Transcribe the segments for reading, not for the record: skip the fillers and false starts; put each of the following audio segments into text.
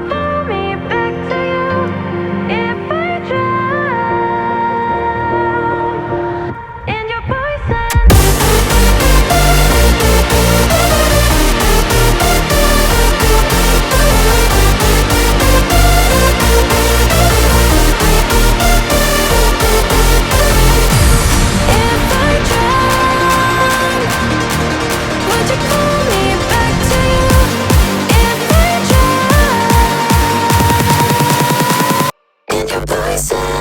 pull me back to you if I drown in your poison? If I drown, would you pull me back to you if I drown in your poison?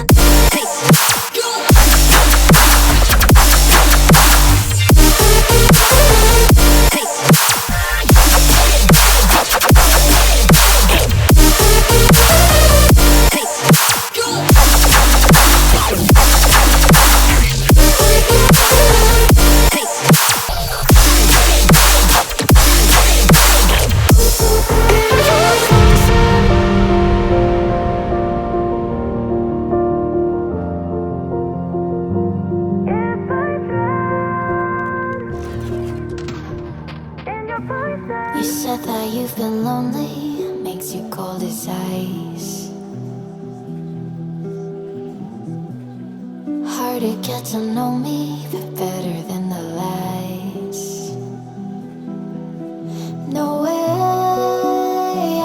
You said that you've been lonely, makes you cold as ice. Hard to get to know me, but better than the lies. No way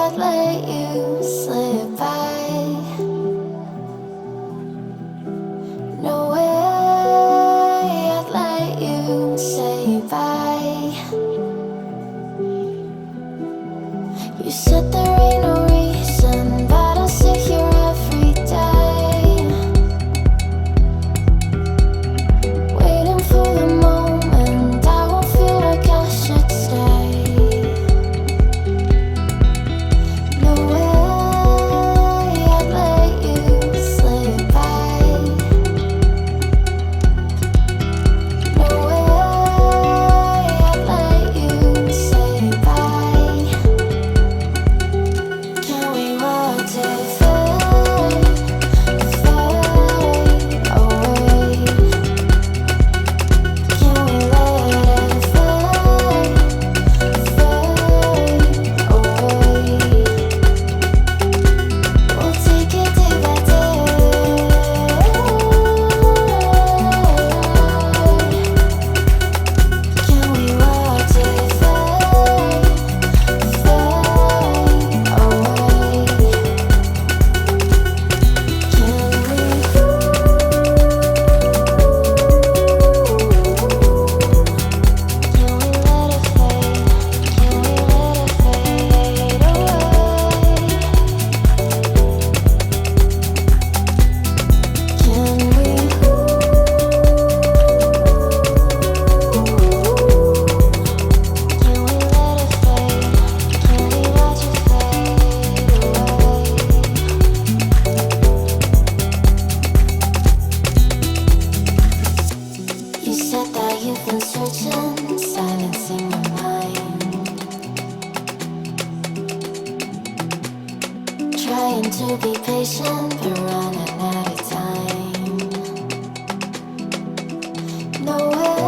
I'd let you slip by. No way I'd let you say bye. You said there ain't no reason, but I'll sit here every day, waiting for the moment I won't feel like I should stay. No way I'd let you slip by. No way I'd let you say bye. Can we watch it fade, fade away? Can we let it fade, fade away? We'll take it day by day. Can we watch it fade, fade away? Can we? Can we let it fade? Can we let it fade away? Can we? Can we let it fade? Can we watch it fade away? You said that you've been searching, silencing your mind, trying to be patient, but running out of time. No way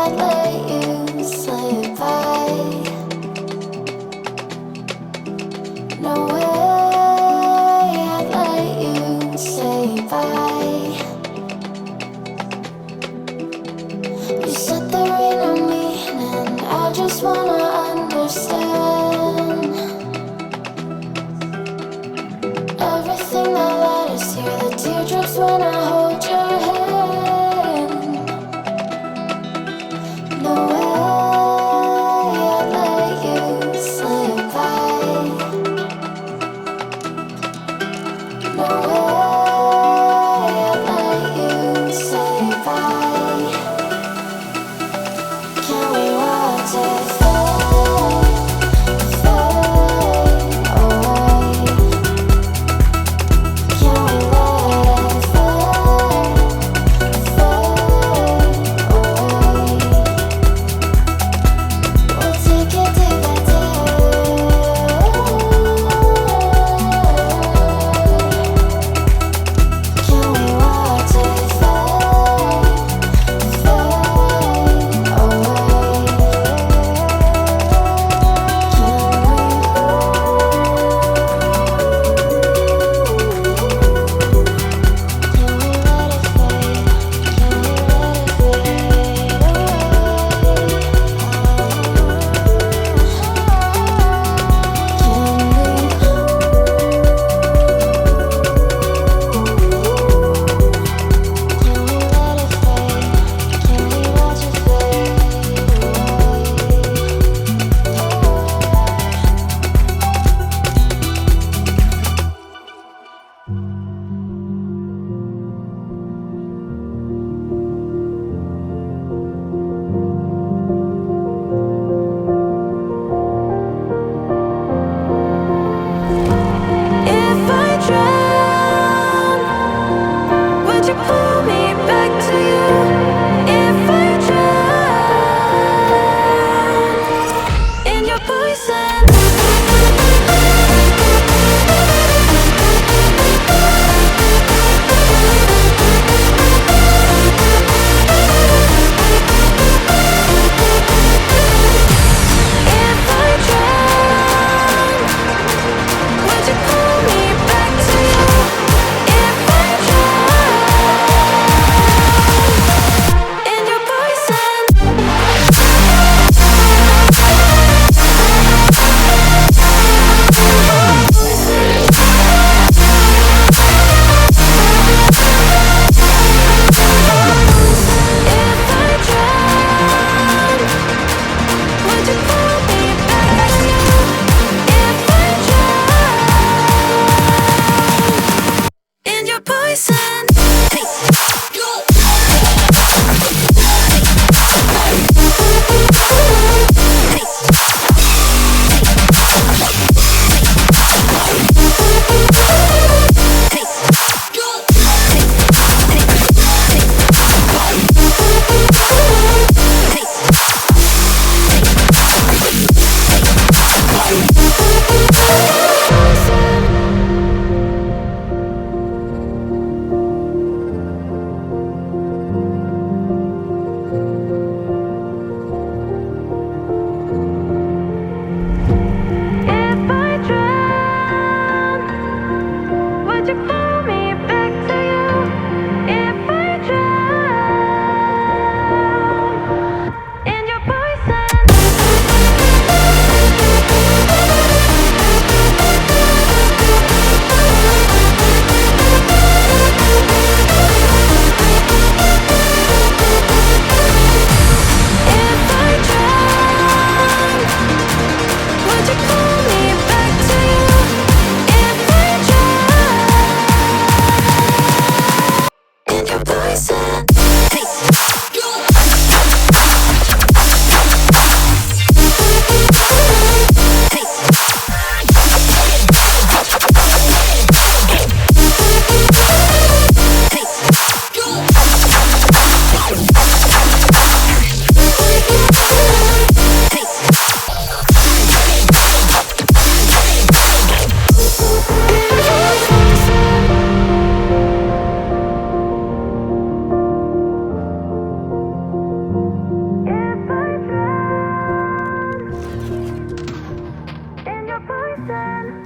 I'd let you slip by. No way I'd let you say bye. You said there ain't no meaning, I just wanna understand everything that led us here, the teardrops when I hold your hand. No way I'd let you slip by.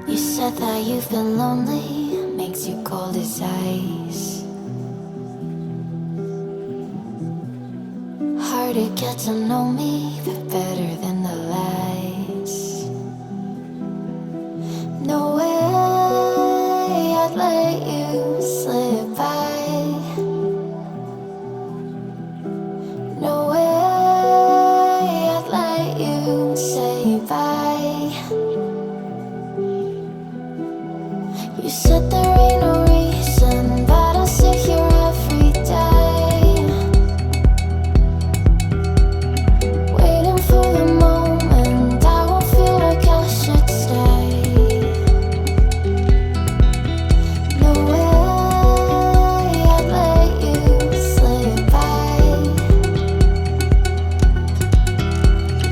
You said that you've been lonely, makes you cold as ice. Hard to get to know me, but better than the lies. No way I'd let you slip by. No way I'd let you say bye. You said there ain't no reason, but I'll sit here every day, waiting for the moment I won't feel like I should stay. No way I'd let you slip by.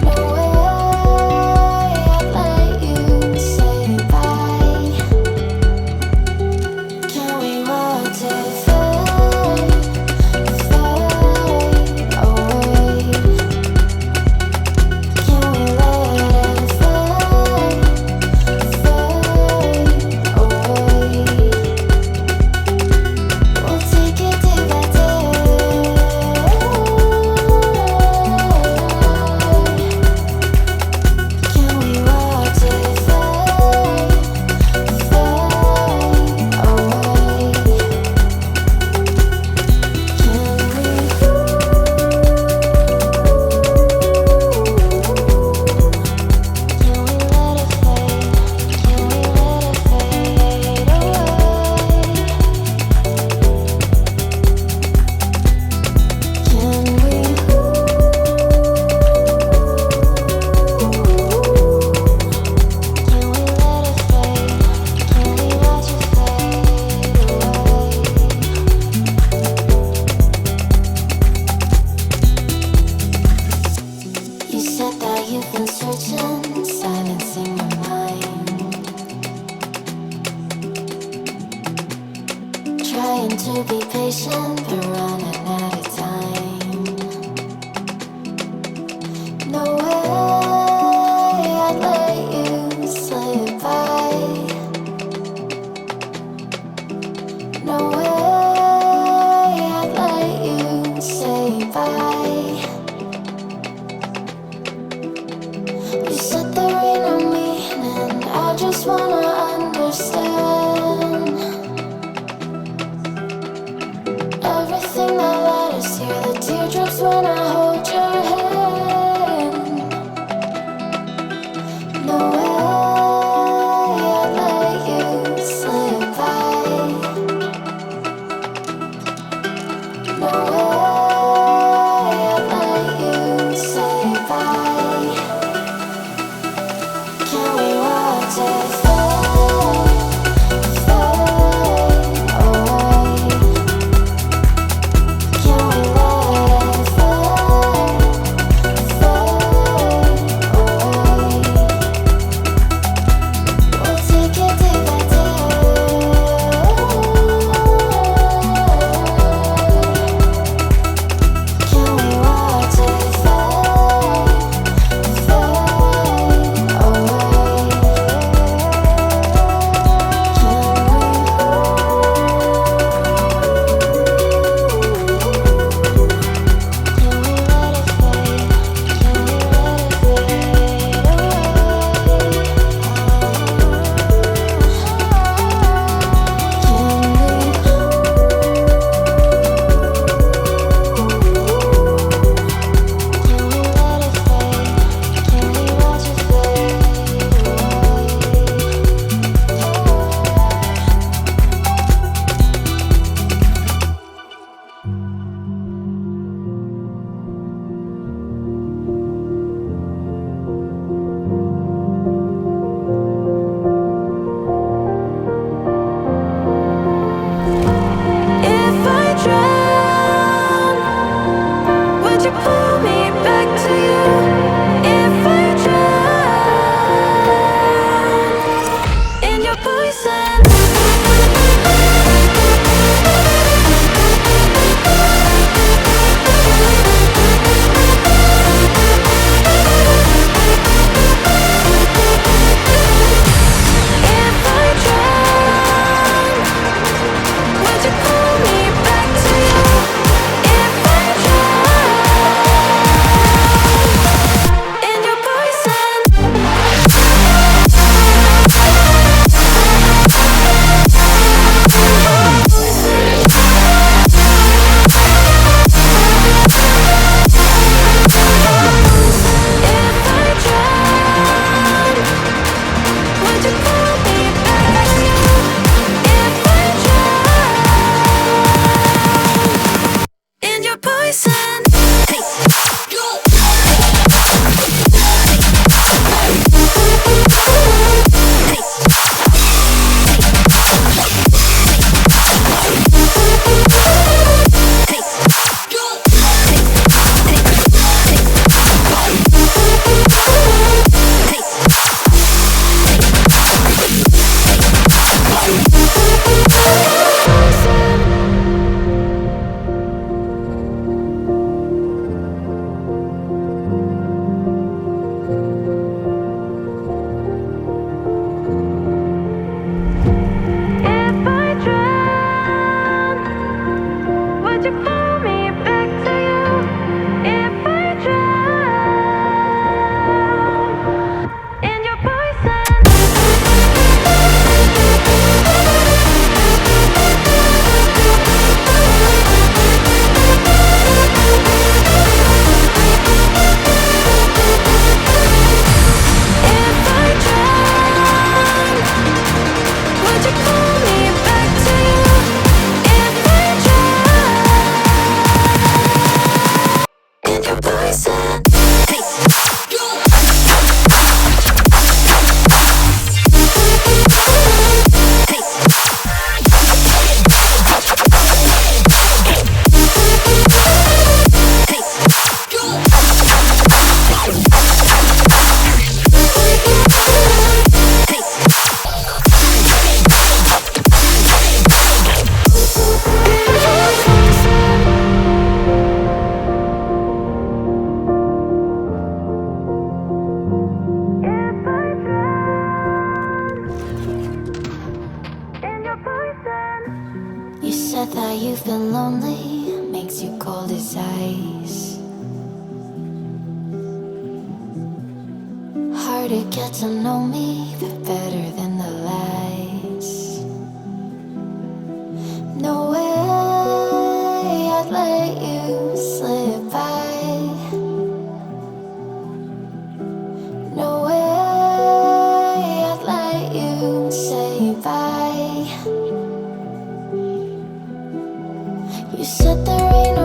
No way I'd let you say bye. Can we watch it fade, fade away? Can we let it fade, fade away? We'll take it day by day. Can we watch it fade, fade away? You said that you've been searching, silencing your mind, trying to be patient, but running out of time. No way I'd let you slip by. No way I'd let you say bye. You said there ain't no meaning, I just wanna understand everything that led us here, the teardrops when I hold your hand. No way I'd let you slip by. No way I'd let you say bye. Can we watch it fade, fade away? Can we let it fade, fade away? We'll take it day by day. Can we watch it fade, fade away? If I drown, would you pull me back to you? If I drown in your poison. If thought that you've been lonely makes you cold as ice. Hard to get to know me, but better than the lies. No way I'd let you slip by. No way I'd let you say bye. You said there ain't no